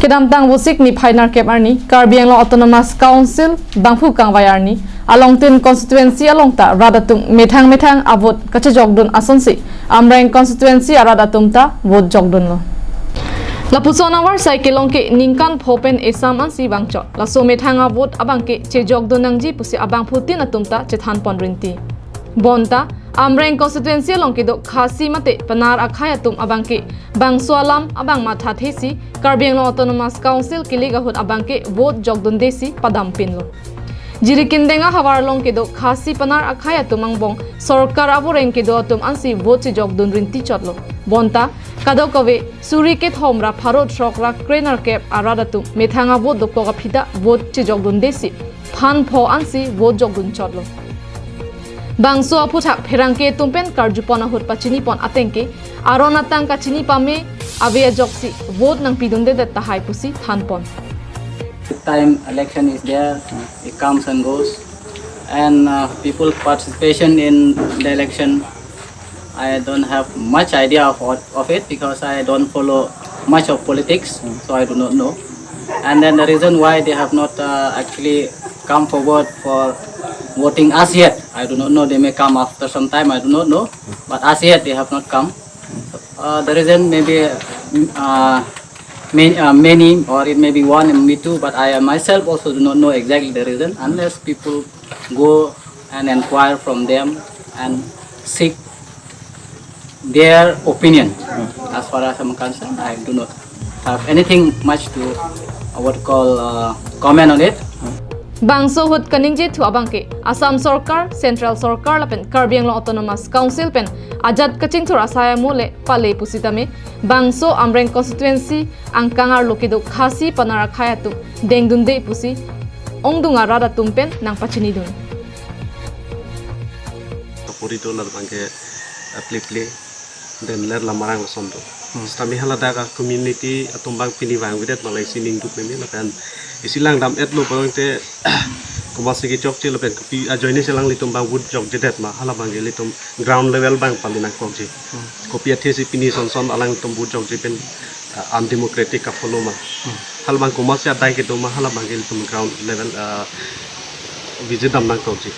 Kedam tang busik ni Phainar Kep Arni, Karbi Anglong Autonomous Council, Bangphu Kangwai Arni, Alongtin Constituency Alongta, Radatung, Metang Avot, Kachajogdun Asonsi, Amreng Constituency Aradatumta, Vot Jogdun lo. Lapuson awar cycle longke ningkan phopen esam an si bangcho. Laso Metang Avot abangke che Jogdun nangji pusi abang Putin atumta chethan ponrinti. Bonta Amreng Constituency longke do Khasi mate panar akhei atum abangke bang swalam abang matha thesi Karbi Anglong Autonomous Council kiliga hut abangke vote jogdun desi padam pinlo jirikindenga hawar longke do Khasi panar akhei atum angbong sarkar aboreng ke do atum ansi vote jogdun rinti chotlo bonta kadokave surike thomra pharot shokra krenar kep aradatum methanga vote dokka phida vote che jogdun desi than pho ansi vote jogdun chotlo Bangso aputhak pherangke tumpen karjupona hut pachini pon atengke arona tang kachini pame avea joksi vote nang pidunde that tahai pusi thanpon. Time election is there, it comes and goes, and people participation in the election. I don't have much idea of it because I don't follow much of politics, so I do not know. And then the reason why they have not actually come forward for voting as yet, I do not know. They may come after some time, I do not know. But as yet, they have not come. The reason may be many, or it may be one and maybe two, but I myself also do not know exactly the reason unless people go and inquire from them and seek their opinion. As far as I'm concerned, I do not have anything much to comment on it. Bangso hut kaningje thu abangke Assam Sarkar, Central Sarkar lapen Karbi Anglong Autonomous Council pen ajat kaching thura saya mole pale pusitame Bangso Amreng Constituency angkangar lokido Khasi panara khayatu dengdunde pusi ongdunga rada tumpen nang pachini dun Purito lar bangke play den ler lamarang somdo stami halada ka community atumbang piniwang widet malai sining du pemi lapen isilang dam etlo bangte kumasi ki chok chil pen kopi ajoini selang litumbang wood jok jedet ma halabang litum ground level bang palina kokji kopi athesi pini son alang tum wood jok jepen undemocratic ka follow ma halbang kumasi adai ke doma halabang litum ground level visit nang kokji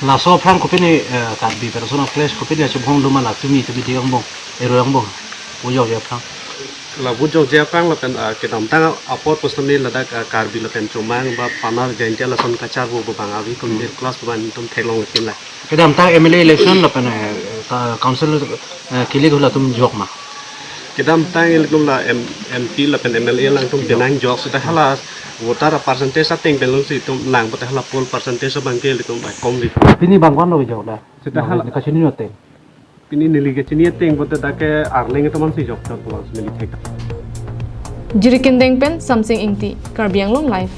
la so phang kopi ni karbi personal place kopi dia chubhong duma la tumi to bi diang bong ero yang bong uyo ya phang la bujok japang la pen ke dam tang apot postamil la da karbi la pen chomang ba panar jaintia la son kachar bo bangawi kon mir class ban tum thelong kin la ke dam tang MLA election la pen council kili gola tum jok ma ke dam tang el la MP la pen MLA lang tum denang jok sa halas voter percentage sa teng belong si tum lang pa hala poll percentage bang ke tum ba kom ri pini bangwan lo jok da sita hala ka chini no teng pini nili ke chini teng bote da ke arleng to man si jok to mili theka Jirikindeng pen something ingti Karbi Anglong live